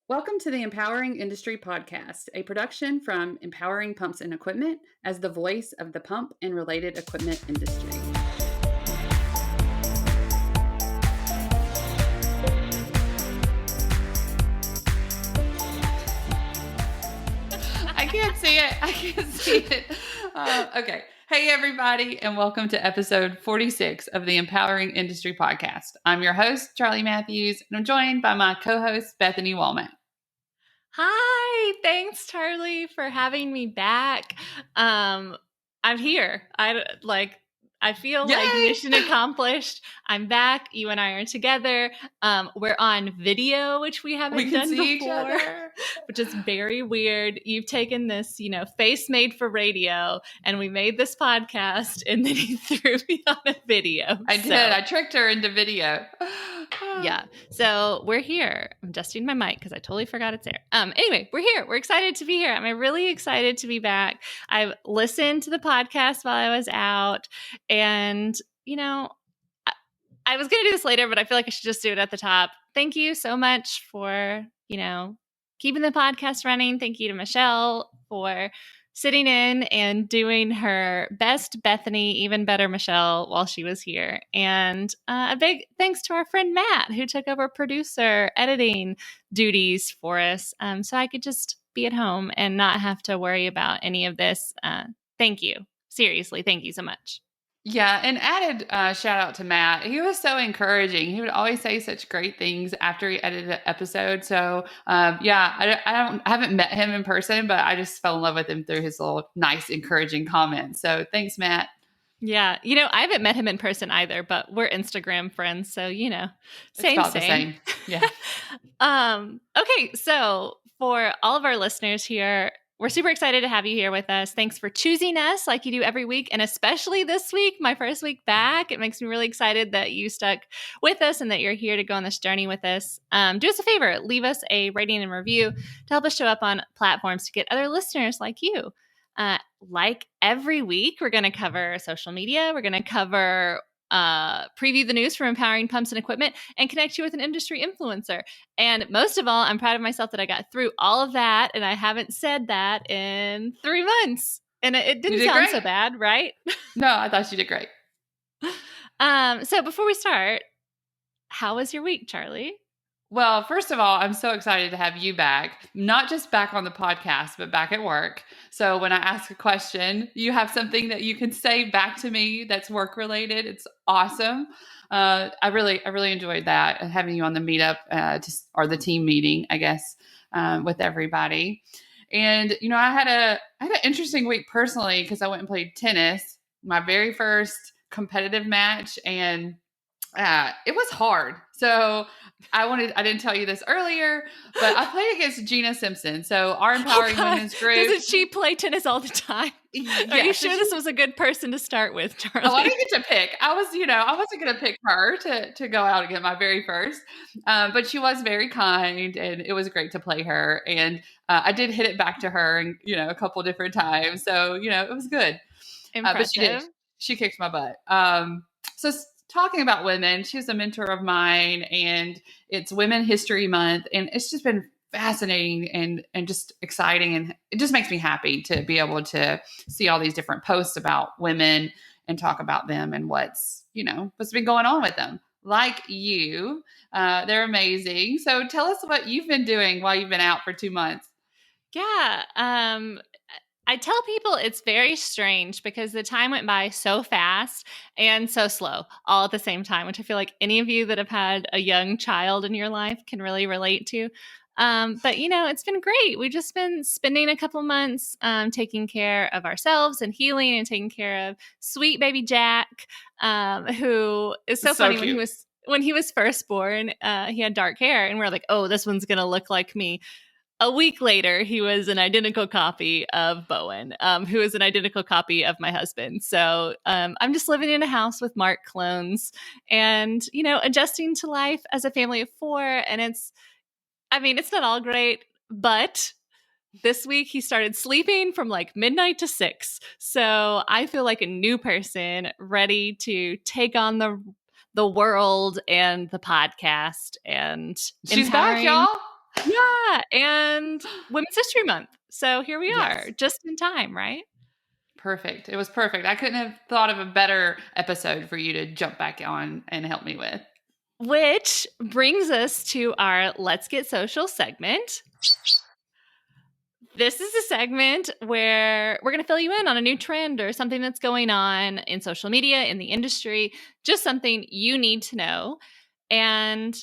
Welcome to the Empowering Industry Podcast, a production from Empowering Pumps and Equipment as the voice of the pump and related equipment industry. I can't see it. Okay. Hey, everybody, and welcome to episode 46 of the Empowering Industry Podcast. I'm your host, Charli Matthews, and I'm joined by my co-host, Bethany Walmart. Hi, thanks, Charli, for having me back. I'm here. I feel Yay! like mission accomplished. I'm back. You and I are together. We're on video, which we haven't done before, which is very weird. You've taken this, face made for radio, and we made this podcast, and then you threw me on a video. I did. I tricked her into video. Yeah. So we're here. I'm adjusting my mic because I totally forgot it's there. Anyway, we're here. We're excited to be here. I'm really excited to be back. I've listened to the podcast while I was out, and I was going to do this later, but I feel like I should just do it at the top. Thank you so much for, keeping the podcast running. Thank you to Michelle for sitting in and doing her best Bethany, even better Michelle, while she was here. And a big thanks to our friend Matt, who took over producer editing duties for us, so I could just be at home and not have to worry about any of this. Thank you. Seriously, thank you so much. Yeah, and added shout out to Matt. He was so encouraging. He would always say such great things after he edited an episode. So I haven't met him in person, but I just fell in love with him through his little nice, encouraging comments. So thanks, Matt. Yeah, I haven't met him in person either, but we're Instagram friends, so same. The same. Yeah. Okay, so for all of our listeners here, we're super excited to have you here with us. Thanks for choosing us like you do every week, and especially this week, my first week back. It makes me really excited that you stuck with us and that you're here to go on this journey with us. Do us a favor, leave us a rating and review to help us show up on platforms to get other listeners like you. Like every week, we're going to cover social media. We're going to cover preview the news from Empowering Pumps and Equipment and connect you with an industry influencer. And most of all, I'm proud of myself that I got through all of that, and I haven't said that in 3 months. And it didn't sound great. So bad, right? No, I thought you did great. So before we start, how was your week, Charli? Well, first of all, I'm so excited to have you back, not just back on the podcast, but back at work. So when I ask a question, you have something that you can say back to me that's work related. It's awesome. I really enjoyed that, having you on the meetup or the team meeting, I guess, with everybody. And, I had an interesting week personally because I went and played tennis, my very first competitive match, and it was hard. So I didn't tell you this earlier, but I played against Gina Simpson. So our Empowering Women's group. Doesn't she play tennis all the time? Yes. Are you sure this was a good person to start with, Charli? Oh, I didn't get to pick. I wasn't going to pick her to go out and get my very first. But she was very kind, and it was great to play her. And I did hit it back to her, and a couple different times. So it was good. Impressive. But she kicked my butt. So talking about women, she was a mentor of mine, and it's Women History Month, and it's just been fascinating and just exciting, and it just makes me happy to be able to see all these different posts about women and talk about them and what's been going on with them. Like you, they're amazing. So tell us what you've been doing while you've been out for 2 months. Yeah. I tell people it's very strange because the time went by so fast and so slow all at the same time, which I feel like any of you that have had a young child in your life can really relate to. But, it's been great. We've just been spending a couple months taking care of ourselves and healing and taking care of sweet baby Jack, who is so funny. Cute. When he was first born, he had dark hair, and we're like, oh, this one's going to look like me. A week later, he was an identical copy of Bowen, who is an identical copy of my husband. So I'm just living in a house with Mark clones and, adjusting to life as a family of 4. And it's not all great, but this week he started sleeping from like midnight to 6. So I feel like a new person ready to take on the world and the podcast and She's back, y'all. Yeah, and Women's History Month. So here we are, Yes. just in time, right? Perfect. It was perfect. I couldn't have thought of a better episode for you to jump back on and help me with. Which brings us to our Let's Get Social segment. This is a segment where we're going to fill you in on a new trend or something that's going on in social media, in the industry, just something you need to know. And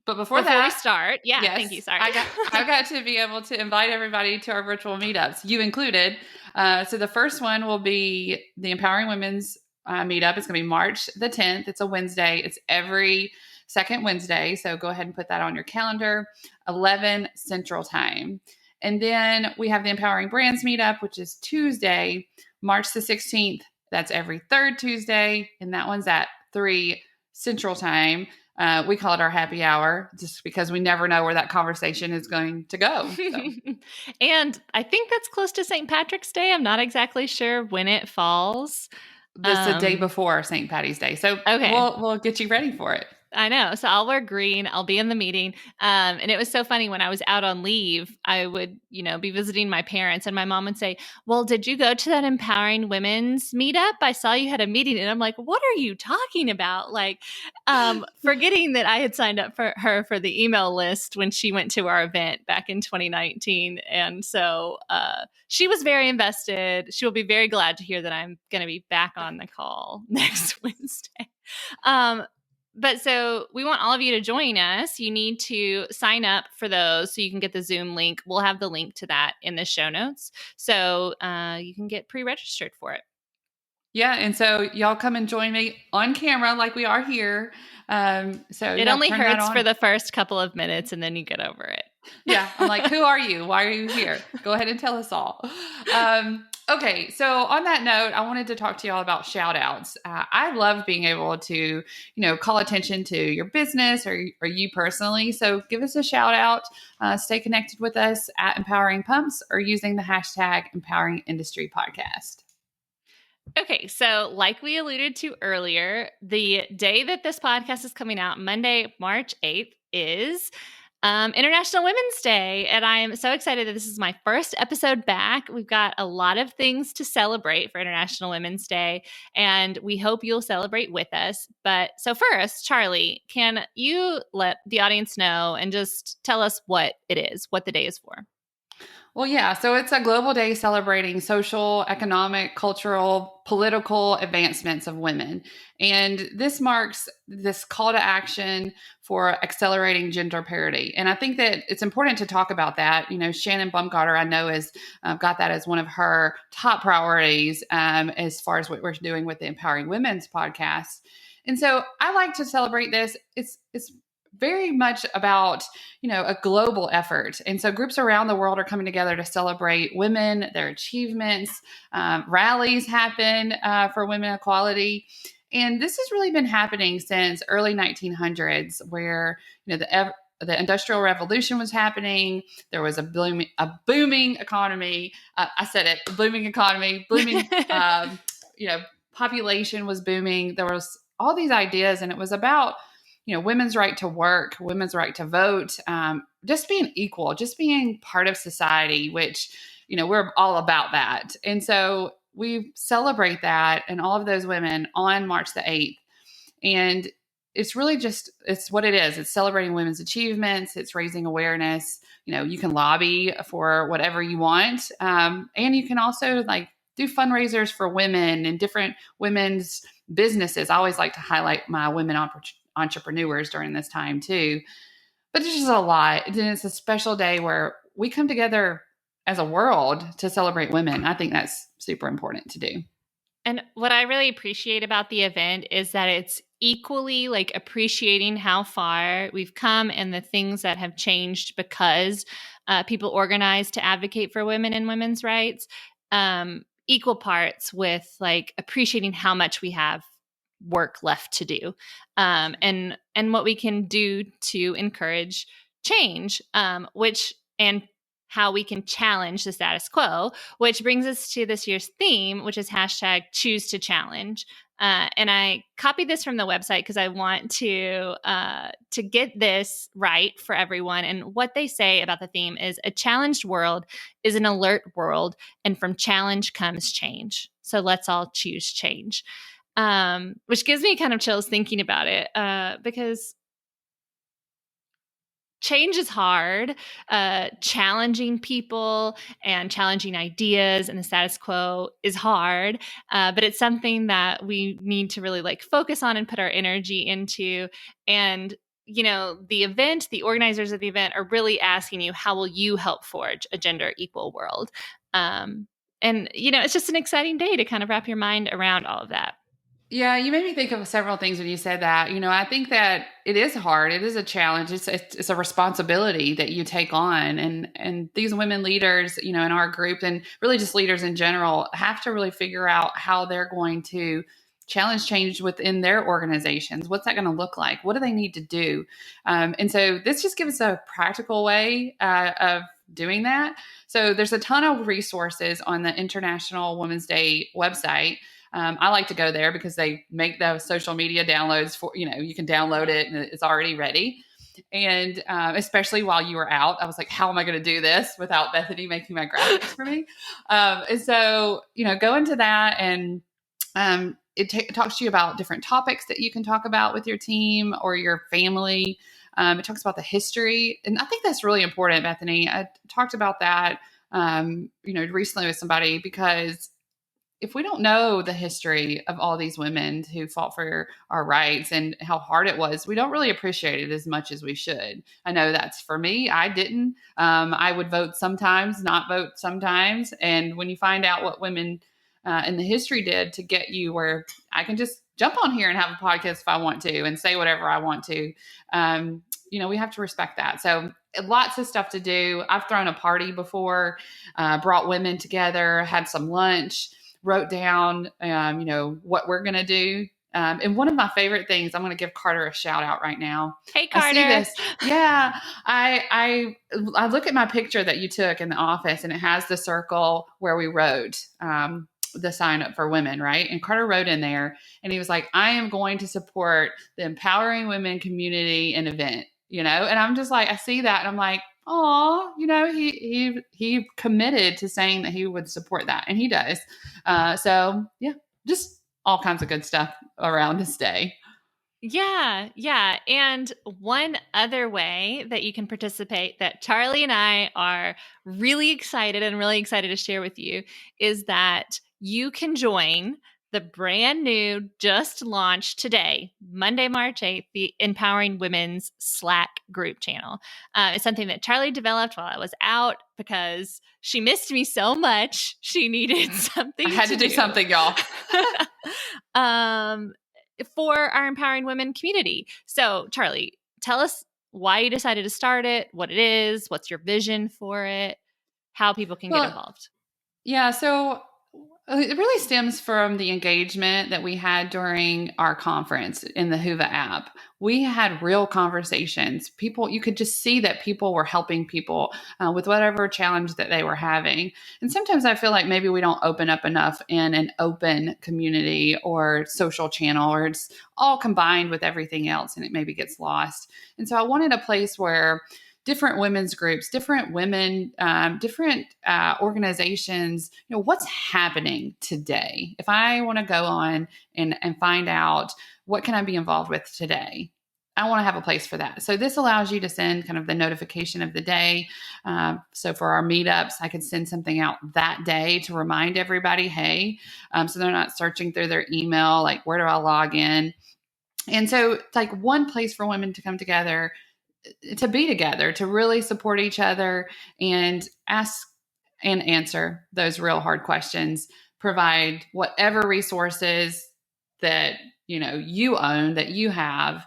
But before we start, yes, thank you. Sorry. I got to be able to invite everybody to our virtual meetups, you included. So the first one will be the Empowering Women's meetup. It's going to be March the 10th. It's a Wednesday. It's every second Wednesday. So go ahead and put that on your calendar, 11 Central Time. And then we have the Empowering Brands meetup, which is Tuesday, March the 16th. That's every third Tuesday. And that one's at 3 Central Time. We call it our happy hour just because we never know where that conversation is going to go. So. And I think that's close to St. Patrick's Day. I'm not exactly sure when it falls. This the day before St. Patty's Day. So okay. we'll get you ready for it. I know. So I'll wear green. I'll be in the meeting. And it was so funny when I was out on leave, I would, be visiting my parents and my mom would say, well, did you go to that Empowering Women's meetup? I saw you had a meeting. And I'm like, what are you talking about? Like, forgetting that I had signed up for her for the email list when she went to our event back in 2019. And so she was very invested. She will be very glad to hear that I'm going to be back on the call next Wednesday. But so we want all of you to join us. You need to sign up for those so you can get the Zoom link. We'll have the link to that in the show notes. So you can get pre-registered for it. Yeah. And so y'all come and join me on camera like we are here. So it only hurts for the first couple of minutes and then you get over it. Yeah. I'm like, who are you? Why are you here? Go ahead and tell us all. Okay. So on that note, I wanted to talk to y'all about shout outs. I love being able to, call attention to your business or you personally. So give us a shout out, stay connected with us at Empowering Pumps or using the hashtag Empowering Industry Podcast. Okay, so like we alluded to earlier, the day that this podcast is coming out, Monday, March 8th, is International Women's Day. And I am so excited that this is my first episode back. We've got a lot of things to celebrate for International Women's Day, and we hope you'll celebrate with us. But so first, Charli, can you let the audience know and just tell us what it is, what the day is for? Well, yeah. So it's a global day celebrating social, economic, cultural, political advancements of women. And this marks this call to action for accelerating gender parity. And I think that it's important to talk about that. Shannon Baumgartner, I know, has got that as one of her top priorities as far as what we're doing with the Empowering Women's podcast. And so I like to celebrate this. It's very much about, a global effort. And so groups around the world are coming together to celebrate women, their achievements. Rallies happen for women equality. And this has really been happening since early 1900s where, the Industrial Revolution was happening. There was a booming economy. I said it, booming economy, booming, population was booming. There was all these ideas, and it was about, women's right to work, women's right to vote, just being equal, just being part of society, which, we're all about that. And so we celebrate that and all of those women on March the 8th. And it's really it's what it is. It's celebrating women's achievements. It's raising awareness. You can lobby for whatever you want. And you can also do fundraisers for women and different women's businesses. I always like to highlight my women entrepreneurs during this time too. But it's just a lot. And it's a special day where we come together as a world to celebrate women. I think that's super important to do. And what I really appreciate about the event is that it's equally appreciating how far we've come and the things that have changed because people organize to advocate for women and women's rights. Equal parts with appreciating how much we have work left to do, and what we can do to encourage change, and how we can challenge the status quo, which brings us to this year's theme, which is hashtag choose to challenge. And I copied this from the website because I want to get this right for everyone. And what they say about the theme is a challenged world is an alert world, and from challenge comes change. So let's all choose change, which gives me kind of chills thinking about it because change is hard. Challenging people and challenging ideas and the status quo is hard, but it's something that we need to really like focus on and put our energy into. And the organizers of the event are really asking you, how will you help forge a gender equal world? And it's just an exciting day to kind of wrap your mind around all of that. Yeah, you made me think of several things when you said that. I think that it is hard. It is a challenge. It's a responsibility that you take on, and these women leaders, in our group, and really just leaders in general, have to really figure out how they're going to challenge change within their organizations. What's that going to look like? What do they need to do? And so this just gives us a practical way of doing that. So there's a ton of resources on the International Women's Day website. I like to go there because they make those social media downloads for, you can download it and it's already ready. And especially while you were out, I was like, how am I going to do this without Bethany making my graphics for me? And so, go into that, and it talks to you about different topics that you can talk about with your team or your family. It talks about the history. And I think that's really important, Bethany. I talked about that, recently with somebody, because if we don't know the history of all these women who fought for our rights and how hard it was, we don't really appreciate it as much as we should. I know that's for me. I didn't. I would vote sometimes, not vote sometimes. And when you find out what women in the history did to get you where I can just jump on here and have a podcast if I want to and say whatever I want to, we have to respect that. So lots of stuff to do. I've thrown a party before, brought women together, had some lunch, wrote down, what we're going to do. And one of my favorite things, I'm going to give Carter a shout out right now. Hey, Carter. I see this. Yeah. I look at my picture that you took in the office, and it has the circle where we wrote, the sign up for women, right? And Carter wrote in there, and he was like, I am going to support the Empowering Women Community and event, and I'm just like, I see that, and I'm like, oh, he committed to saying that he would support that, and he does. So yeah, just all kinds of good stuff around this day. Yeah. And one other way that you can participate that Charli and I are really excited to share with you is that you can join the brand new, just launched today, Monday, March 8th, the Empowering Women's Slack group channel. It's something that Charli developed while I was out because she missed me so much. She needed something. I had to do something, y'all. For our Empowering Women community. So, Charli, tell us why you decided to start it, what it is, what's your vision for it, how people can get involved. Yeah, so it really stems from the engagement that we had during our conference in the Whova app. We had real conversations. You could just see that people were helping people with whatever challenge that they were having. And sometimes I feel like maybe we don't open up enough in an open community or social channel, or it's all combined with everything else and it maybe gets lost. And so I wanted a place where different women's groups, different women, different organizations, what's happening today? If I want to go on and find out what can I be involved with today, I want to have a place for that. So this allows you to send kind of the notification of the day. So for our meetups, I could send something out that day to remind everybody, hey, so they're not searching through their email, like where do I log in? And so it's like one place for women to come together, to be together, to really support each other and ask and answer those real hard questions, provide whatever resources that, you own, that you have,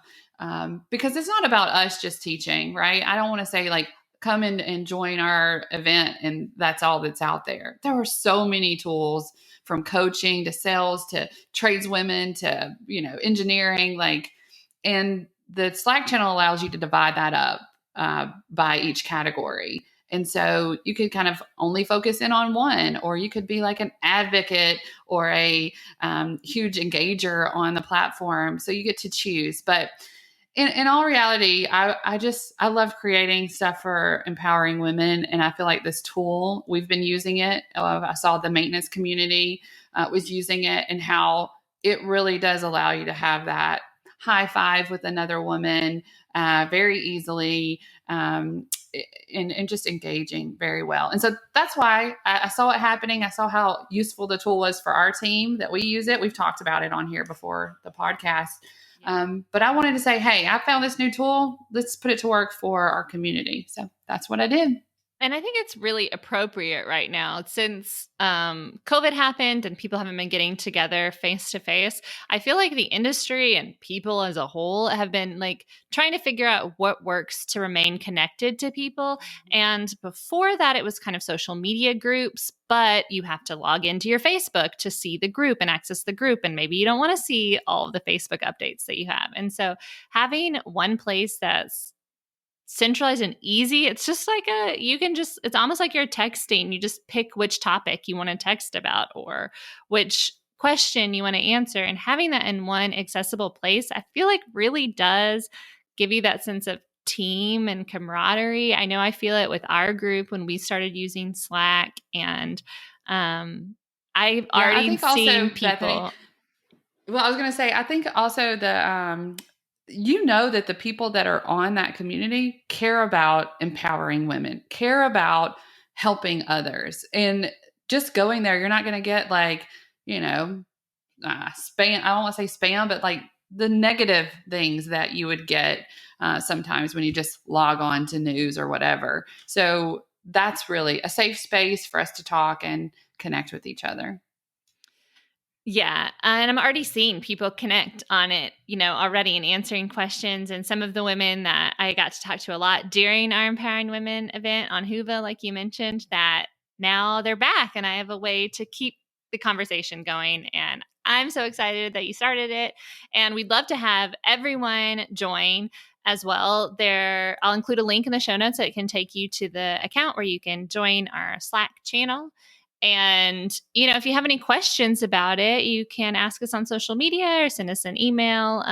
because it's not about us just teaching, right? I don't want to say like, come in and join our event and that's all that's out there. There are so many tools, from coaching to sales to tradeswomen to, engineering, and the Slack channel allows you to divide that up by each category. And so you could kind of only focus in on one, or you could be like an advocate or a huge engager on the platform. So you get to choose. But in all reality, I love creating stuff for empowering women. And I feel like this tool, we've been using it. I saw the maintenance community was using it, and how it really does allow you to have that high five with another woman very easily, and just engaging very well. And so that's why I saw it happening. I saw how useful the tool was for our team, that we use it. We've talked about it on here before the podcast. But I wanted to say, hey, I found this new tool. Let's put it to work for our community. So that's what I did. And I think it's really appropriate right now since COVID happened and people haven't been getting together face to face. I feel like the industry and people as a whole have been like trying to figure out what works to remain connected to people. And before that, it was kind of social media groups, but you have to log into your Facebook to see the group and access the group. And maybe you don't want to see all of the Facebook updates that you have. And so having one place that's centralized and easy, it's just like it's almost like you're texting. You just pick which topic you want to text about or which question you want to answer. And having that in one accessible place, I feel like really does give you that sense of team and camaraderie. I know I feel it with our group when we started using Slack, and I've already seen people. Bethany, well, I was going to say, I think also that the people that are on that community care about empowering women, care about helping others. And just going there, you're not going to get like, spam. I don't want to say spam, but like the negative things that you would get sometimes when you just log on to news or whatever. So that's really a safe space for us to talk and connect with each other. Yeah. And I'm already seeing people connect on it, already, and answering questions. And some of the women that I got to talk to a lot during our Empowering Women event on Whova, like you mentioned, that now they're back and I have a way to keep the conversation going. And I'm so excited that you started it. And we'd love to have everyone join as well. I'll include a link in the show notes that can take you to the account where you can join our Slack channel. And, if you have any questions about it, you can ask us on social media or send us an email.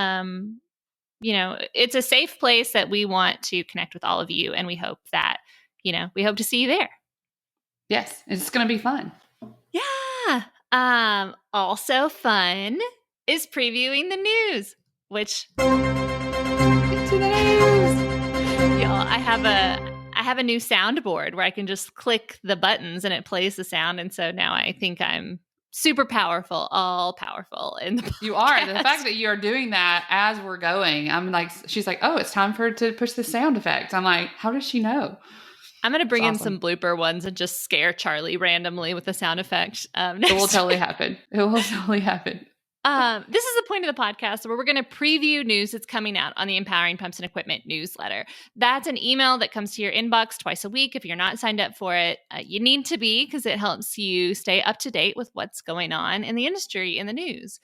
It's a safe place that we want to connect with all of you. And we hope that, we hope to see you there. Yes, it's going to be fun. Yeah. Also fun is previewing the news, which into the news. Y'all, I have a new soundboard where I can just click the buttons and it plays the sound. And so now I think I'm super powerful, all powerful in the podcast. You are. The fact that you are doing that as we're going, I'm like, she's like, oh, it's time for her to push the sound effect. I'm like, how does she know? I'm going to bring in some blooper ones and just scare Charli randomly with the sound effect. It will totally happen. It will totally happen. This is the point of the podcast where we're going to preview news that's coming out on the Empowering Pumps and Equipment newsletter. That's an email that comes to your inbox twice a week. If you're not signed up for it, you need to be, because it helps you stay up to date with what's going on in the industry, in the news.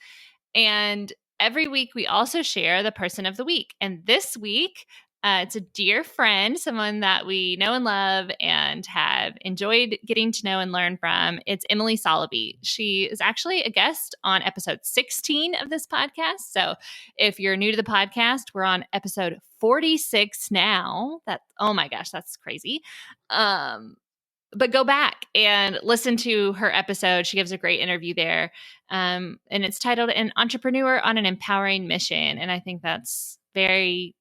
And every week we also share the person of the week. And this week, it's a dear friend, someone that we know and love and have enjoyed getting to know and learn from. It's Emily Soloby. She is actually a guest on episode 16 of this podcast. So if you're new to the podcast, we're on episode 46 now. Oh my gosh, that's crazy. But go back and listen to her episode. She gives a great interview there. And it's titled An Entrepreneur on an Empowering Mission. And I think that's very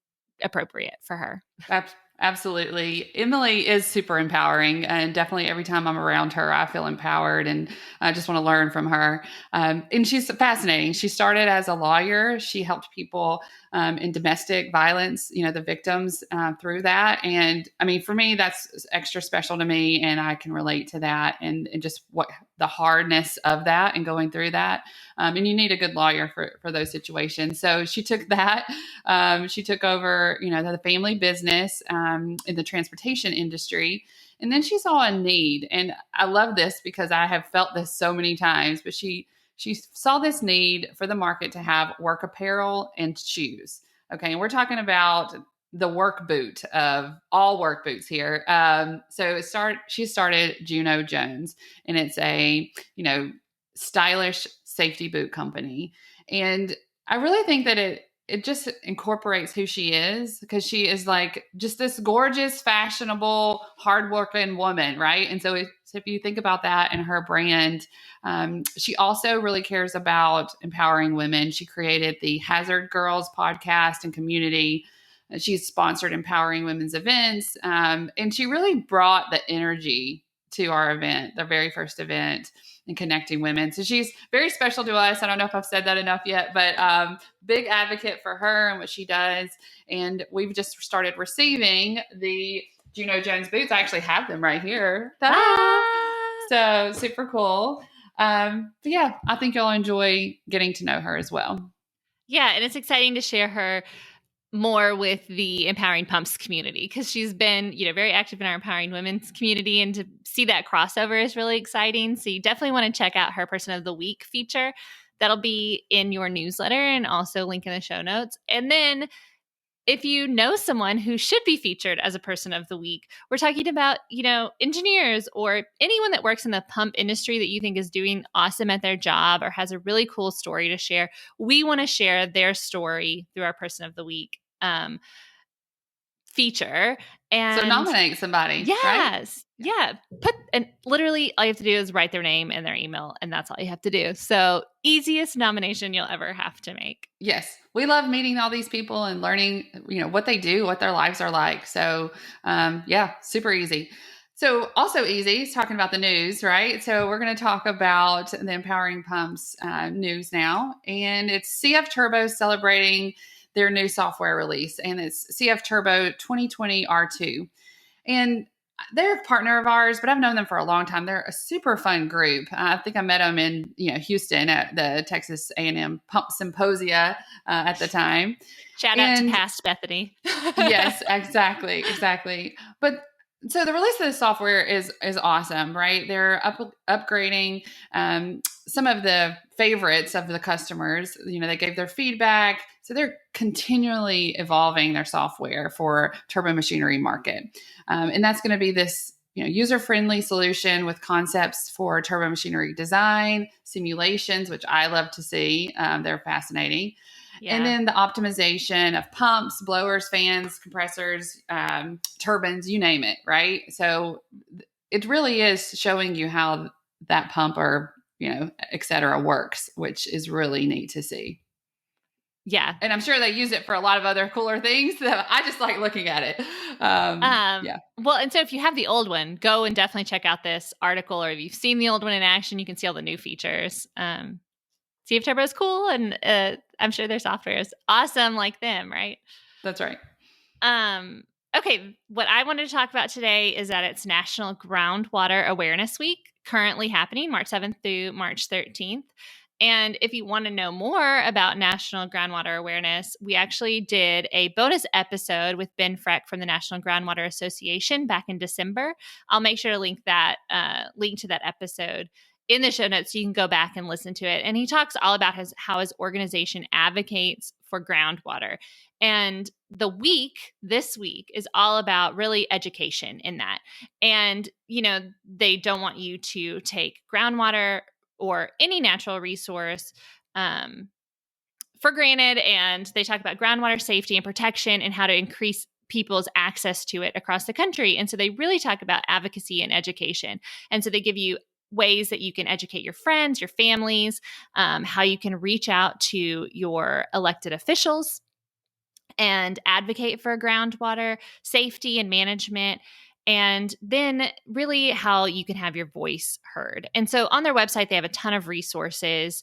appropriate for her. Absolutely. Emily is super empowering, and definitely every time I'm around her, I feel empowered and I just want to learn from her. And she's fascinating. She started as a lawyer. She helped people in domestic violence, the victims through that. And I mean, for me, that's extra special to me, and I can relate to that and just what the hardness of that and going through that. And you need a good lawyer for those situations. So she took that. She took over, the family business in the transportation industry. And then she saw a need. And I love this because I have felt this so many times, but she saw this need for the market to have work apparel and shoes. Okay. And we're talking about the work boot of all work boots here. She started Juno Jones, and it's a, stylish safety boot company. And I really think that it just incorporates who she is, because she is like just this gorgeous, fashionable, hardworking woman, right? And so if you think about that in her brand, she also really cares about empowering women. She created the Hazard Girls podcast and community. She's sponsored empowering women's events. And she really brought the energy to our event, the very first event, and connecting women. So she's very special to us. I don't know if I've said that enough yet, but big advocate for her and what she does. And we've just started receiving the Juno Jones boots. I actually have them right here. So super cool. But yeah, I think you'll enjoy getting to know her as well. Yeah, and it's exciting to share her more with the Empowering Pumps community, because she's been, very active in our Empowering Women's community, and to see that crossover is really exciting. So you definitely want to check out her Person of the Week feature. That'll be in your newsletter and also link in the show notes. And then if you know someone who should be featured as a Person of the Week, we're talking about, engineers or anyone that works in the pump industry that you think is doing awesome at their job or has a really cool story to share. We want to share their story through our Person of the Week feature. And so nominate somebody. Yes. Right? Yeah. And literally all you have to do is write their name and their email, and that's all you have to do. So easiest nomination you'll ever have to make. Yes. We love meeting all these people and learning, what they do, what their lives are like. So, super easy. So also easy is talking about the news, right? So we're going to talk about the Empowering Pumps news now. And it's CF Turbo celebrating their new software release, and it's CF Turbo 2020 R2. And they're a partner of ours, but I've known them for a long time. They're a super fun group. I think I met them in Houston at the Texas A&M Pump Symposia at the time. Shout out to past Bethany. Yes, exactly. But so the release of the software is awesome, right? They're upgrading some of the favorites of the customers. They gave their feedback. So they're continually evolving their software for turbo machinery market. And that's going to be this user-friendly solution with concepts for turbo machinery design, simulations, which I love to see. They're fascinating. Yeah. And then the optimization of pumps, blowers, fans, compressors, turbines, you name it, right? So it really is showing you how that pump or, et cetera, works, which is really neat to see. Yeah. And I'm sure they use it for a lot of other cooler things. I just like looking at it. Yeah. Well, and so if you have the old one, go and definitely check out this article, or if you've seen the old one in action, you can see all the new features. CF Turbo is cool, and I'm sure their software is awesome like them, right? That's right. Okay, what I wanted to talk about today is that it's National Groundwater Awareness Week, currently happening March 7th through March 13th. And if you want to know more about National Groundwater Awareness, we actually did a bonus episode with Ben Freck from the National Groundwater Association back in December. I'll make sure to link to that episode in the show notes so you can go back and listen to it. And he talks all about how his organization advocates for groundwater. And this week is all about really education in that. And, they don't want you to take groundwater or any natural resource for granted. And they talk about groundwater safety and protection and how to increase people's access to it across the country. And so they really talk about advocacy and education. And so they give you ways that you can educate your friends, your families, how you can reach out to your elected officials and advocate for groundwater safety and management. And then really how you can have your voice heard. And so on their website, they have a ton of resources,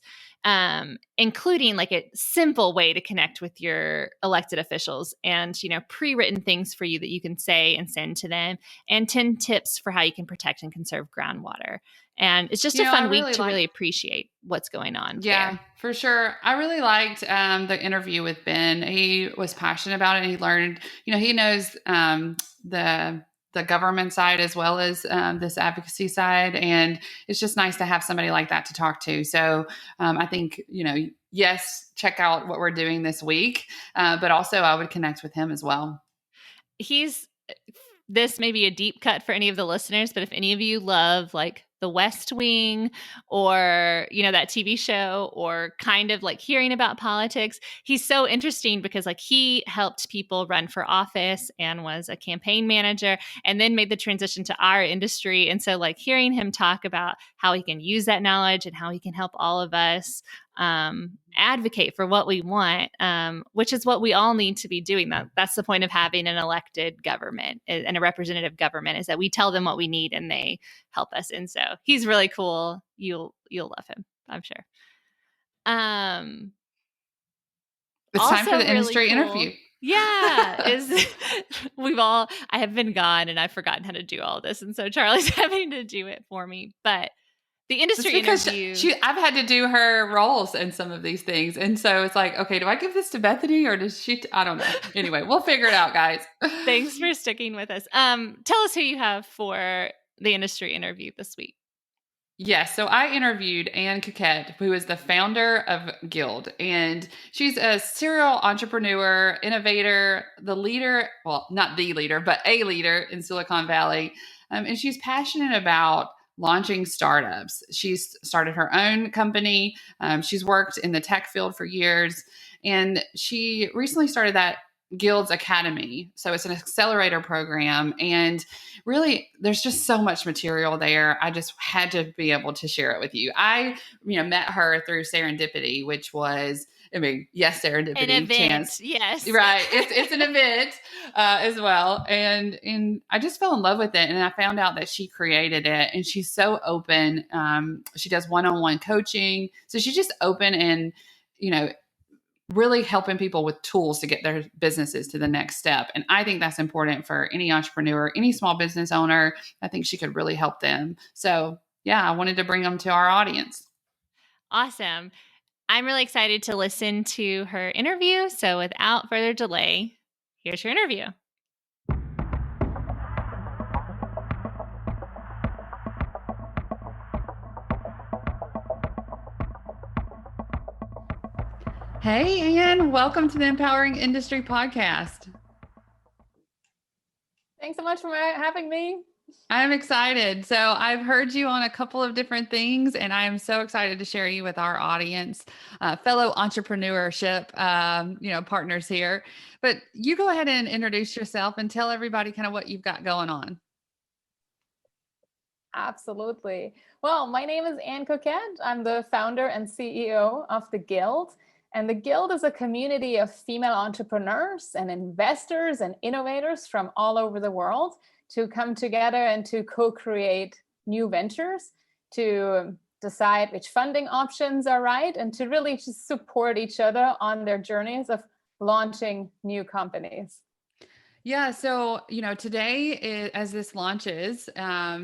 including like a simple way to connect with your elected officials and, pre-written things for you that you can say and send to them, and 10 tips for how you can protect and conserve groundwater. And it's just a fun week to really appreciate what's going on. Yeah, there. For sure. I really liked the interview with Ben. He was passionate about it, and he learned, he knows the government side as well as this advocacy side. And it's just nice to have somebody like that to talk to. So I think, yes, check out what we're doing this week, but also I would connect with him as well. this may be a deep cut for any of the listeners, but if any of you love like The West Wing or, that TV show, or kind of like hearing about politics, he's so interesting because like he helped people run for office and was a campaign manager and then made the transition to our industry. And so like hearing him talk about how he can use that knowledge and how he can help all of us advocate for what we want, which is what we all need to be doing. That's the point of having an elected government and a representative government, is that we tell them what we need and they help us. And so he's really cool. You'll love him, I'm sure. It's time for the industry interview. Yeah, I have been gone and I've forgotten how to do all this. And so Charlie's having to do it for me. But the industry interview. I've had to do her roles in some of these things. And so it's like, okay, do I give this to Bethany or does she? I don't know. Anyway, we'll figure it out, guys. Thanks for sticking with us. Tell us who you have for the industry interview this week. Yes. So I interviewed Anne Cocquyt, who is the founder of Guild. And she's a serial entrepreneur, innovator, the leader, well, not the leader, but a leader in Silicon Valley. And she's passionate about launching startups. She's started her own company. She's worked in the tech field for years. And she recently started that Guild's Academy. So it's an accelerator program. And really, there's just so much material there. I just had to be able to share it with you. I, met her through serendipity, which was, yes, serendipity. An event, chance. Yes. Right. It's an event as well. And I just fell in love with it. And I found out that she created it and she's so open. She does one-on-one coaching. So she's just open and, really helping people with tools to get their businesses to the next step. And I think that's important for any entrepreneur, any small business owner. I think she could really help them. So yeah, I wanted to bring them to our audience. Awesome. I'm really excited to listen to her interview. So without further delay, here's her interview. Hey, Anne, welcome to the Empowering Industry Podcast. Thanks so much for having me. I'm excited. So I've heard you on a couple of different things, and I am so excited to share you with our audience, fellow entrepreneurship, partners here. But you go ahead and introduce yourself and tell everybody kind of what you've got going on. Absolutely. Well, my name is Anne Cocquyt. I'm the founder and CEO of the Guild. And the Guild is a community of female entrepreneurs and investors and innovators from all over the world to come together and to co-create new ventures, to decide which funding options are right, and to really just support each other on their journeys of launching new companies. Yeah. So, today, as this launches,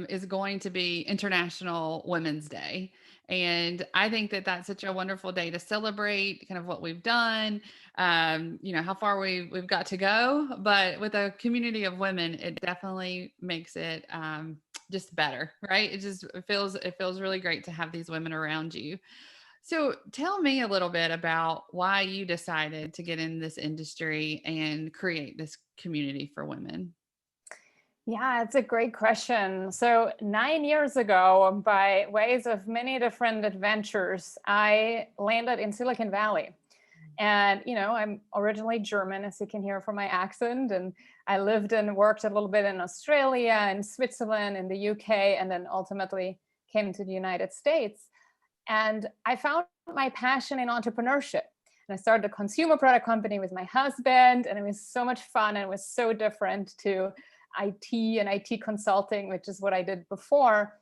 is going to be International Women's Day. And I think that that's such a wonderful day to celebrate kind of what we've done, how far we've got to go. But with a community of women, it definitely makes it just better, right? It feels really great to have these women around you. So tell me a little bit about why you decided to get in this industry and create this community for women. Yeah, it's a great question. So 9 years ago, by ways of many different adventures, I landed in Silicon Valley. And, I'm originally German, as you can hear from my accent. And I lived and worked a little bit in Australia and Switzerland and the UK, and then ultimately came to the United States. And I found my passion in entrepreneurship. And I started a consumer product company with my husband, and it was so much fun. And it was so different to IT and IT consulting, which is what I did before.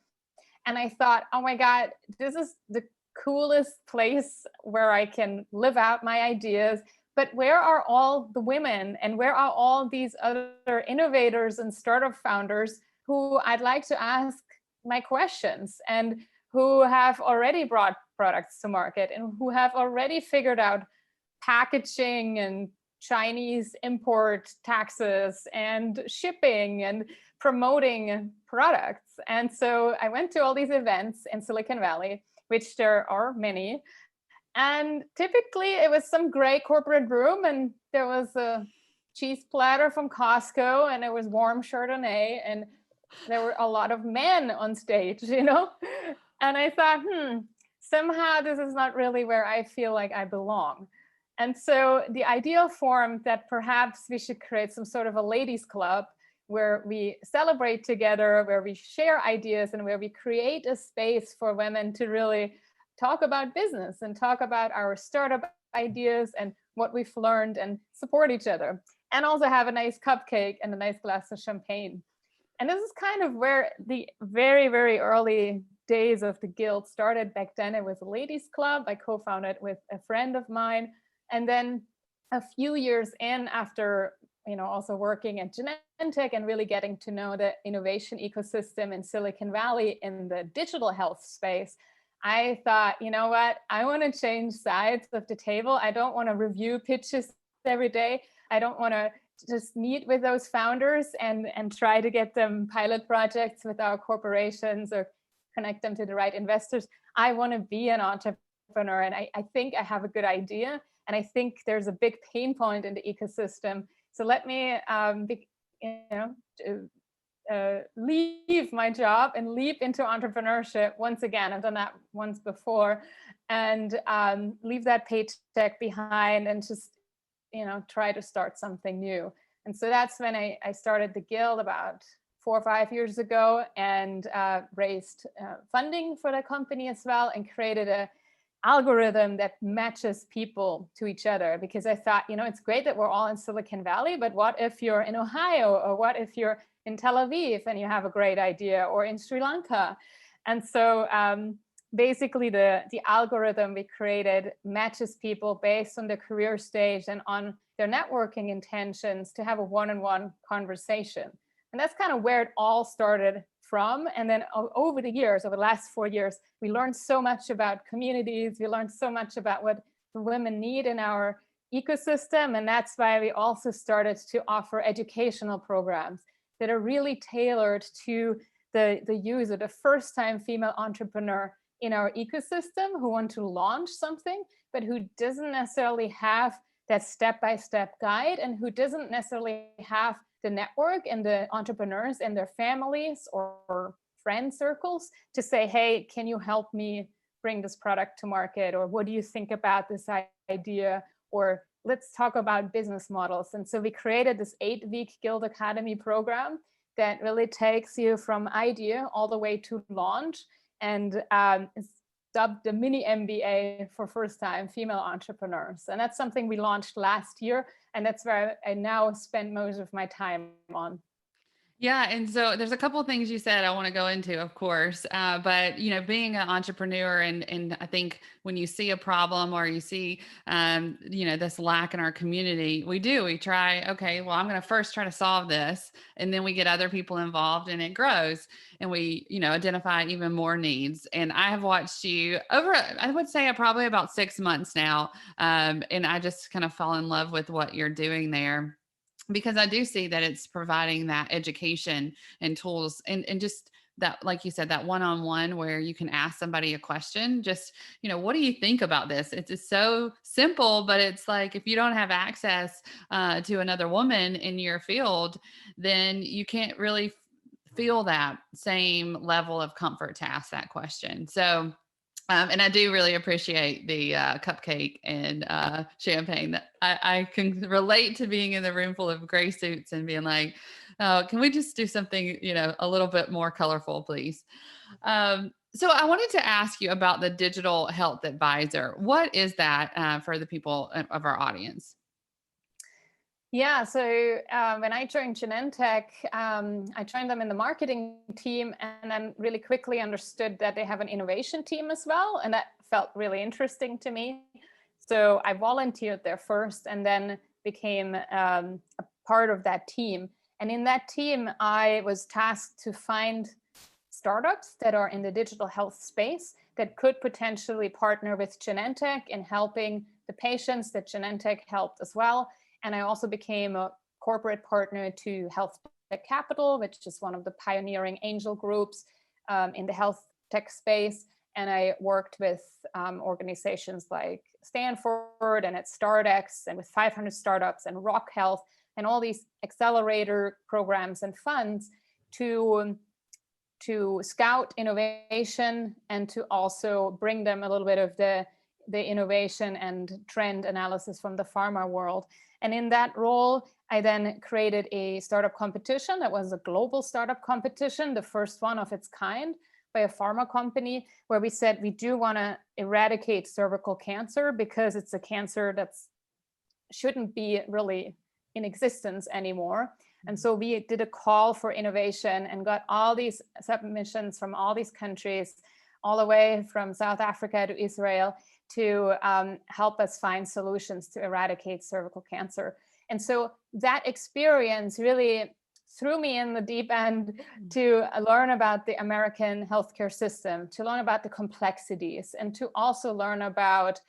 And I thought, oh my God, this is the coolest place where I can live out my ideas. But where are all the women, and where are all these other innovators and startup founders who I'd like to ask my questions, and who have already brought products to market, and who have already figured out packaging and Chinese import taxes and shipping and promoting products. And so I went to all these events in Silicon Valley, which there are many. And typically it was some gray corporate room, and there was a cheese platter from Costco, and it was warm Chardonnay, and there were a lot of men on stage, and I thought, somehow this is not really where I feel like I belong. And so the idea formed that perhaps we should create some sort of a ladies club where we celebrate together, where we share ideas, and where we create a space for women to really talk about business and talk about our startup ideas and what we've learned and support each other, and also have a nice cupcake and a nice glass of champagne. And this is kind of where the very, very early days of the Guild started. Back then it was a ladies club. I co-founded with a friend of mine. And then a few years in, after also working at Genentech and really getting to know the innovation ecosystem in Silicon Valley in the digital health space, I thought, you know what, I want to change sides of the table. I don't want to review pitches every day. I don't want to just meet with those founders and try to get them pilot projects with our corporations or connect them to the right investors. I want to be an entrepreneur, and I think I have a good idea, and I think there's a big pain point in the ecosystem. So let me leave my job and leap into entrepreneurship once again. I've done that once before, and leave that paycheck behind and just try to start something new. And so that's when I started the Guild about 4 or 5 years ago, and raised funding for the company as well, and created a algorithm that matches people to each other. Because I thought, it's great that we're all in Silicon Valley, but what if you're in Ohio, or what if you're in Tel Aviv and you have a great idea, or in Sri Lanka? And so basically the algorithm we created matches people based on their career stage and on their networking intentions to have a one-on-one conversation. And that's kind of where it all started from. And then over the last 4 years, we learned so much about communities. We learned so much about what the women need in our ecosystem. And that's why we also started to offer educational programs that are really tailored to the user, the first-time female entrepreneur in our ecosystem who want to launch something, but who doesn't necessarily have that step-by-step guide, and who doesn't necessarily have the network and the entrepreneurs and their families or friend circles to say, hey, can you help me bring this product to market? Or what do you think about this idea? Or let's talk about business models. And so we created this 8-week Guild Academy program that really takes you from idea all the way to launch, and it's dubbed the mini MBA for first-time female entrepreneurs. And that's something we launched last year, and that's where I now spend most of my time on. Yeah. And so there's a couple of things you said I want to go into, of course. But, being an entrepreneur, and I think when you see a problem or you see, this lack in our community, we try, okay, well, I'm going to first try to solve this. And then we get other people involved and it grows, and we, identify even more needs. And I have watched you over, I would say probably about 6 months now. And I just kind of fall in love with what you're doing there, because I do see that it's providing that education and tools, and just that, like you said, that one-on-one where you can ask somebody a question, just, what do you think about this? It's just so simple, but it's like, if you don't have access to another woman in your field, then you can't really feel that same level of comfort to ask that question. So and I do really appreciate the cupcake and champagne. I can relate to being in the room full of gray suits and being like, oh, can we just do something, a little bit more colorful, please? So I wanted to ask you about the digital health advisor. What is that for the people of our audience? Yeah, so when I joined Genentech, I joined them in the marketing team, and then really quickly understood that they have an innovation team as well. And that felt really interesting to me. So I volunteered there first, and then became a part of that team. And in that team, I was tasked to find startups that are in the digital health space that could potentially partner with Genentech in helping the patients that Genentech helped as well. And I also became a corporate partner to Health Tech Capital, which is one of the pioneering angel groups in the health tech space. And I worked with organizations like Stanford and at StartX, and with 500 startups and Rock Health, and all these accelerator programs and funds to scout innovation and to also bring them a little bit of the innovation and trend analysis from the pharma world. And in that role, I then created a startup competition that was a global startup competition, the first one of its kind by a pharma company, where we said we do want to eradicate cervical cancer because it's a cancer that shouldn't be really in existence anymore. And so we did a call for innovation and got all these submissions from all these countries, all the way from South Africa to Israel, to help us find solutions to eradicate cervical cancer. And so that experience really threw me in the deep end to learn about the American healthcare system, to learn about the complexities, and to also learn about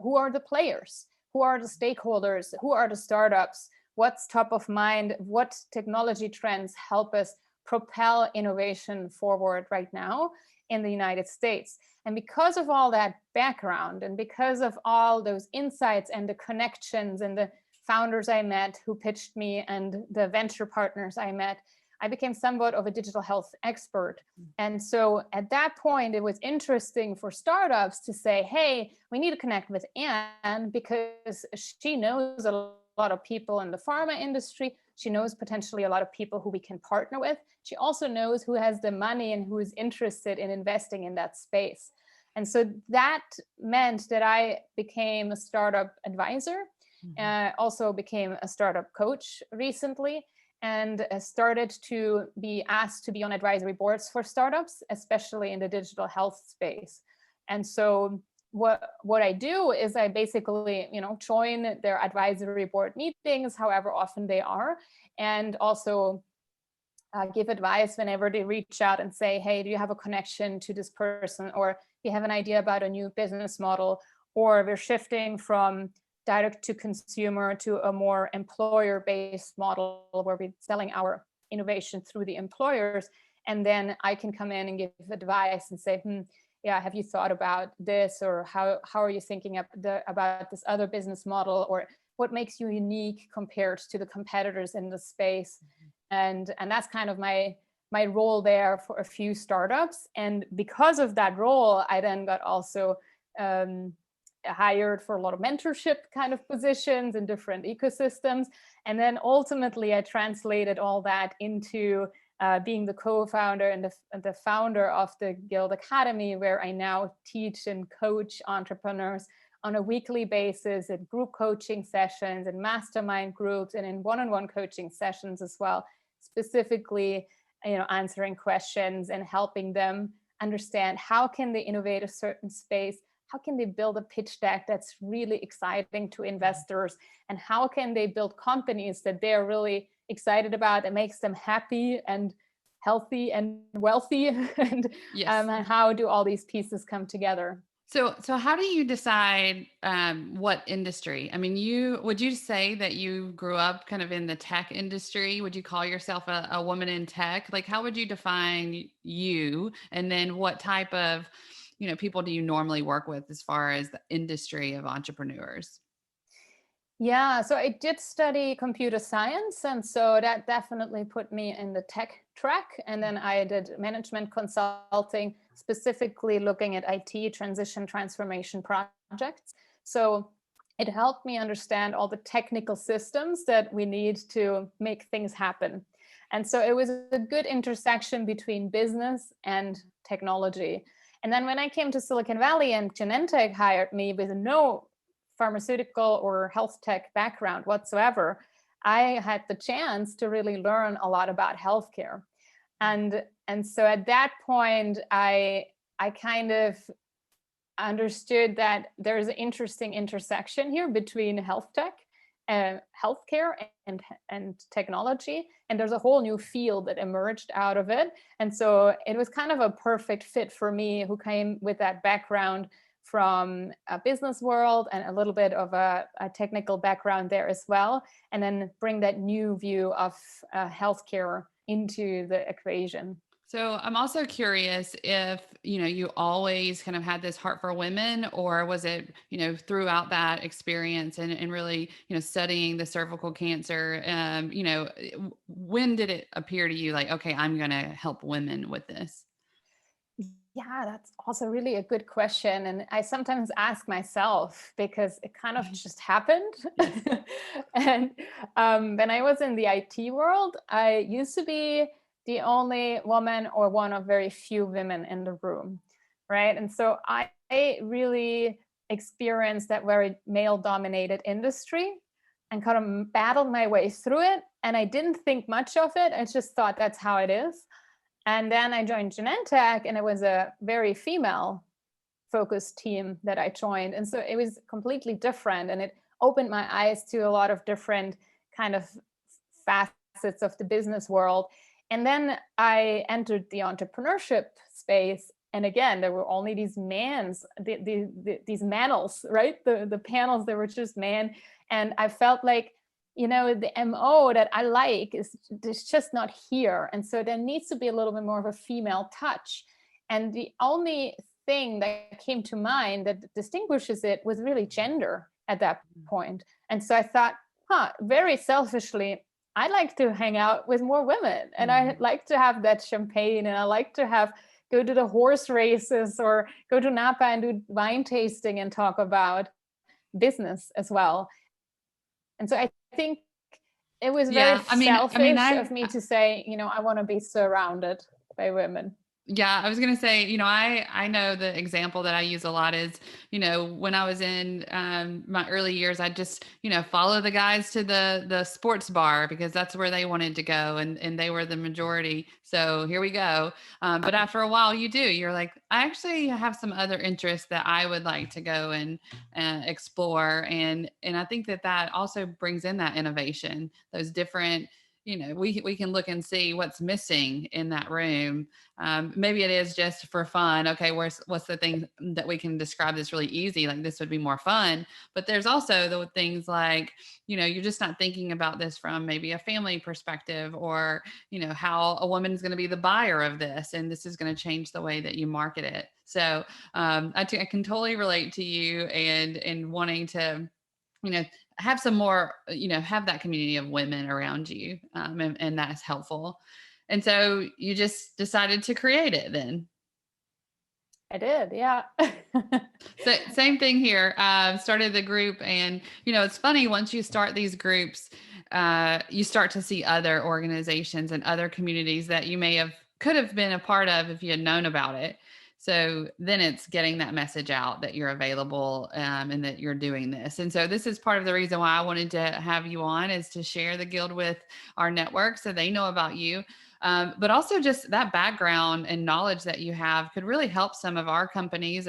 who are the players, who are the stakeholders, who are the startups, what's top of mind, what technology trends help us propel innovation forward right now in the United States. And because of all that background, and because of all those insights and the connections and the founders I met who pitched me and the venture partners I met, I became somewhat of a digital health expert. And so at that point, it was interesting for startups to say, hey, we need to connect with Anne because she knows a lot of people in the pharma industry. She knows potentially a lot of people who we can partner with. She also knows who has the money and who is interested in investing in that space. And so that meant that I became a startup advisor, also became a startup coach recently, and started to be asked to be on advisory boards for startups, especially in the digital health space. And so what I do is I basically, join their advisory board meetings, however often they are, and also give advice whenever they reach out and say, hey, do you have a connection to this person? Or you have an idea about a new business model, or we're shifting from direct to consumer to a more employer-based model where we're selling our innovation through the employers. And then I can come in and give advice and say, yeah, have you thought about this? Or how are you thinking about this other business model? Or what makes you unique compared to the competitors in the space? And that's kind of my role there for a few startups. And because of that role, I then got also hired for a lot of mentorship kind of positions in different ecosystems. And then ultimately I translated all that into being the co-founder and the founder of the Guild Academy, where I now teach and coach entrepreneurs on a weekly basis in group coaching sessions and mastermind groups and in one-on-one coaching sessions as well, specifically answering questions and helping them understand how can they innovate a certain space, how can they build a pitch deck that's really exciting to investors, and how can they build companies that they're really excited about, that makes them happy and healthy and wealthy, and how do all these pieces come together? So how do you decide what industry? I mean, would you say that you grew up kind of in the tech industry? Would you call yourself a woman in tech? Like, how would you define you? And then what type of people do you normally work with as far as the industry of entrepreneurs? Yeah, so I did study computer science, and so that definitely put me in the tech track. And then I did management consulting, specifically looking at IT transition transformation projects. So it helped me understand all the technical systems that we need to make things happen. And so it was a good intersection between business and technology. And then when I came to Silicon Valley and Genentech hired me with no pharmaceutical or health tech background whatsoever, I had the chance to really learn a lot about healthcare. And so at that point, I kind of understood that there's an interesting intersection here between health tech, healthcare and technology. And there's a whole new field that emerged out of it. And so it was kind of a perfect fit for me, who came with that background from a business world and a little bit of a technical background there as well, and then bring that new view of healthcare into the equation. So I'm also curious if, you always kind of had this heart for women, or was it, throughout that experience and really, studying the cervical cancer, when did it appear to you like, okay, I'm going to help women with this? Yeah, that's also really a good question. And I sometimes ask myself because it kind of just happened. Yes. And when I was in the IT world, I used to be the only woman or one of very few women in the room. Right. And so I really experienced that very male dominated industry and kind of battled my way through it. And I didn't think much of it. I just thought that's how it is. And then I joined Genentech, and it was a very female focused team that I joined. And so it was completely different. And it opened my eyes to a lot of different kind of facets of the business world. And then I entered the entrepreneurship space. And again, there were only these these manels, right? The panels, they were just men. And I felt like, the MO that I like is just not here. And so there needs to be a little bit more of a female touch. And the only thing that came to mind that distinguishes it was really gender at that point. And so I thought, very selfishly, I like to hang out with more women, and I like to have that champagne, and I like to go to the horse races or go to Napa and do wine tasting and talk about business as well. And so I think it was very Yeah. selfish of me to say, I want to be surrounded by women. Yeah, I was going to say, I know the example that I use a lot is, when I was in my early years, I just, follow the guys to the sports bar because that's where they wanted to go, and they were the majority. So here we go. But after a while, you're like, I actually have some other interests that I would like to go and explore, and I think that also brings in that innovation, those different. We can look and see what's missing in that room. Maybe it is just for fun. Okay, what's the thing that we can describe this really easy? Like this would be more fun. But there's also the things like, you're just not thinking about this from maybe a family perspective, or, how a woman is going to be the buyer of this, and this is going to change the way that you market it. So I can totally relate to you and wanting to, have some more, have that community of women around you. And that's helpful. And so you just decided to create it then. I did, yeah. So same thing here. Started the group, and it's funny, once you start these groups, you start to see other organizations and other communities that you could have been a part of if you had known about it. So then it's getting that message out that you're available, and that you're doing this. And so this is part of the reason why I wanted to have you on, is to share the guild with our network so they know about you. But also just that background and knowledge that you have could really help some of our companies,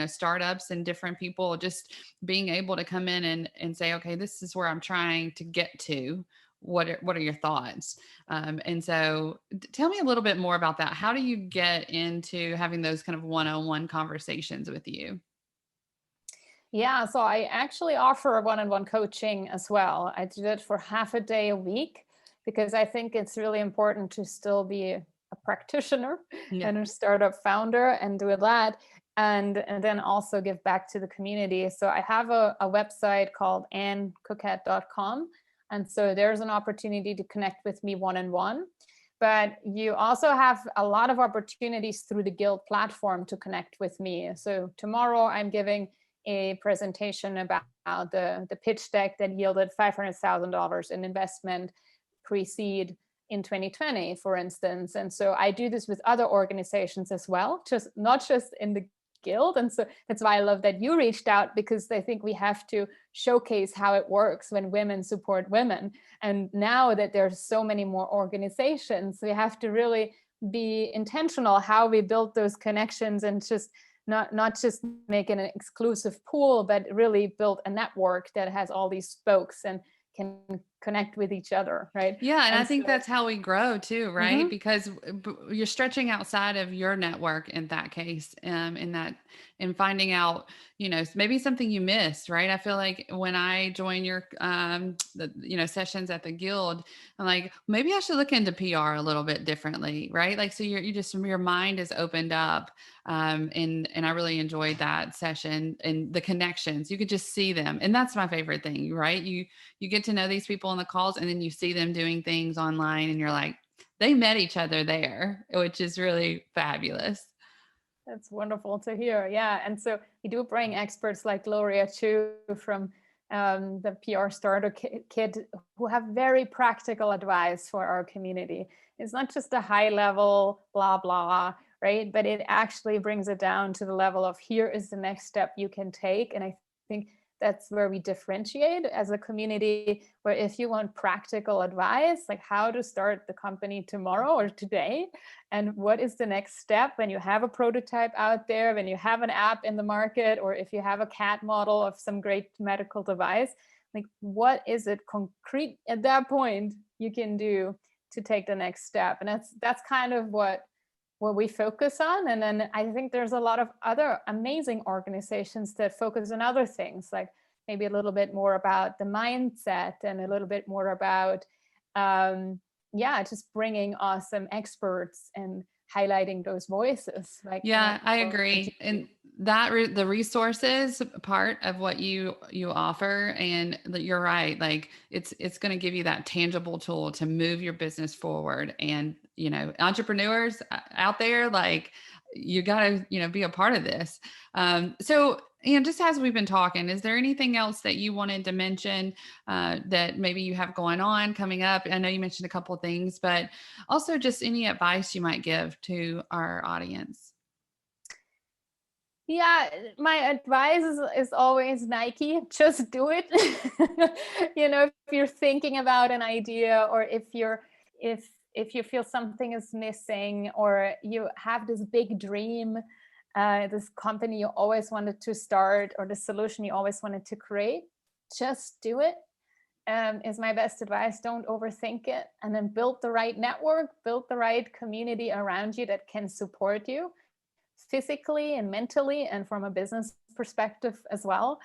startups and different people, just being able to come in and say, okay, this is where I'm trying to get to. What are your thoughts? And so tell me a little bit more about that. How do you get into having those kind of one-on-one conversations with you? Yeah, so I actually offer one-on-one coaching as well. I do it for half a day a week because I think it's really important to still be a practitioner Yeah. and a startup founder and do that. And then also give back to the community. So I have a website called annecocquyt.com. And so there's an opportunity to connect with me one-on-one. But you also have a lot of opportunities through the Guild platform to connect with me. So tomorrow I'm giving a presentation about the pitch deck that yielded $500,000 in investment pre-seed in 2020, for instance. And so I do this with other organizations as well, just not just in the Guild. And so that's why I love that you reached out, because I think we have to showcase how it works when women support women. And now that there's so many more organizations, we have to really be intentional how we build those connections, and just not just make it an exclusive pool, but really build a network that has all these spokes and can connect with each other, right? Yeah, and I think that's how we grow too, right? Mhm. Because you're stretching outside of your network in that case, and finding out, maybe something you missed, right? I feel like when I join your sessions at the guild, I'm like, maybe I should look into PR a little bit differently, right? Like, so your mind is opened up. And I really enjoyed that session and the connections. You could just see them. And that's my favorite thing, right? You get to know these people on the calls, and then you see them doing things online, and you're like, they met each other there, which is really fabulous. That's wonderful to hear. Yeah. And so we do bring experts like Gloria Chu from the PR Starter Kit, who have very practical advice for our community. It's not just a high level blah, blah, right? But it actually brings it down to the level of here is the next step you can take. And I think that's where we differentiate as a community, where if you want practical advice, like how to start the company tomorrow or today, and what is the next step when you have a prototype out there, when you have an app in the market, or if you have a CAD model of some great medical device, like what is it concrete at that point you can do to take the next step? And that's kind of what we focus on. And then I think there's a lot of other amazing organizations that focus on other things, like maybe a little bit more about the mindset and a little bit more about just bringing awesome experts and highlighting those voices. Like, yeah, I agree. And that the resources part of what you offer, and you're right. Like it's going to give you that tangible tool to move your business forward. And entrepreneurs out there, like you got to be a part of this. So just as we've been talking, is there anything else that you wanted to mention that maybe you have going on coming up? I know you mentioned a couple of things, but also just any advice you might give to our audience. Yeah, my advice is always Nike, just do it. If you're thinking about an idea, or if you feel something is missing, or you have this big dream, this company you always wanted to start, or the solution you always wanted to create, just do it. Is my best advice. Don't overthink it, and then build the right network, build the right community around you that can support you physically and mentally, and from a business perspective as well.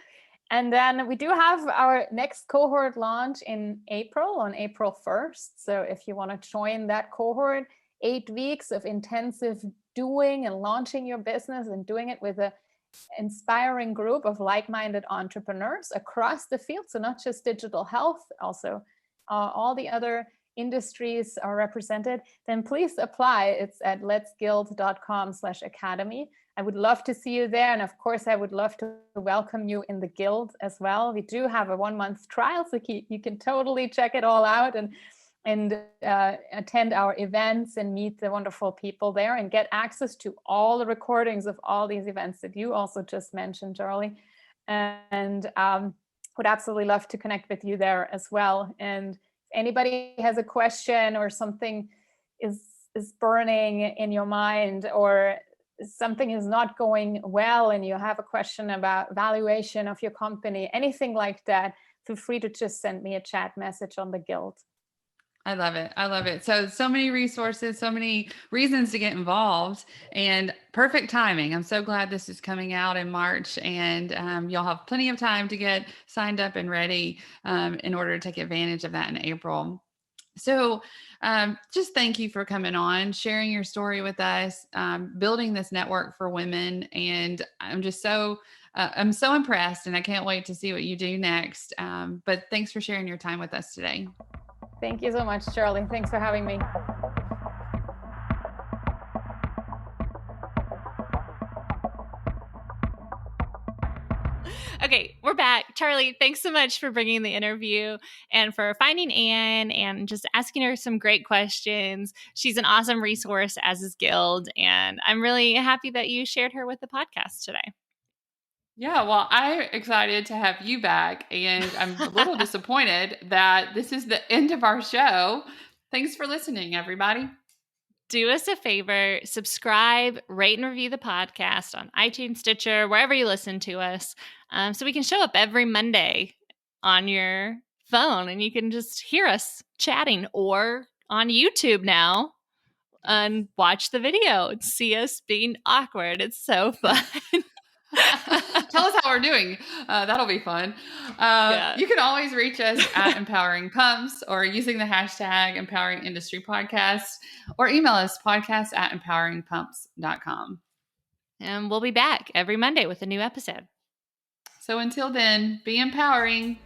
And then we do have our next cohort launch in April, on April 1st. So if you want to join that cohort, 8 weeks of intensive doing and launching your business, and doing it with an inspiring group of like-minded entrepreneurs across the field. So not just digital health, also all the other industries are represented, then please apply. It's at letsguild.com/academy. I would love to see you there. And of course, I would love to welcome you in the guild as well. We do have a 1-month trial, so you can totally check it all out and attend our events and meet the wonderful people there, and get access to all the recordings of all these events that you also just mentioned, Charli. And would absolutely love to connect with you there as well. And anybody has a question, or something is burning in your mind, or something is not going well and you have a question about valuation of your company, anything like that, feel free to just send me a chat message on the guild. I love it. I love it. So many resources, so many reasons to get involved, and perfect timing. I'm so glad this is coming out in March, and you'll have plenty of time to get signed up and ready in order to take advantage of that in April. So just thank you for coming on, sharing your story with us, building this network for women. And I'm just I'm so impressed, and I can't wait to see what you do next. But thanks for sharing your time with us today. Thank you so much, Charli. Thanks for having me. Okay, we're back. Charli, thanks so much for bringing the interview and for finding Anne and just asking her some great questions. She's an awesome resource, as is Guild, and I'm really happy that you shared her with the podcast today. Yeah, well, I'm excited to have you back, and I'm a little disappointed that this is the end of our show. Thanks for listening, everybody. Do us a favor, subscribe, rate, and review the podcast on iTunes, Stitcher, wherever you listen to us, so we can show up every Monday on your phone and you can just hear us chatting, or on YouTube now and watch the video and see us being awkward. It's so fun. Tell us how we're doing. That'll be fun. You can always reach us at Empowering Pumps or using the hashtag Empowering Industry Podcast, or email us podcast@empoweringpumps.com. And we'll be back every Monday with a new episode. So until then, be empowering.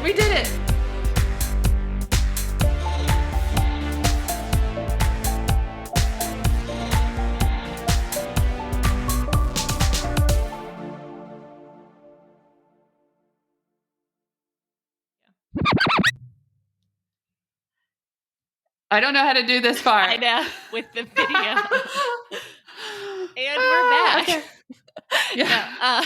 We did it. I don't know how to do this part. I know, with the video. And we're back. Okay. Yeah. No,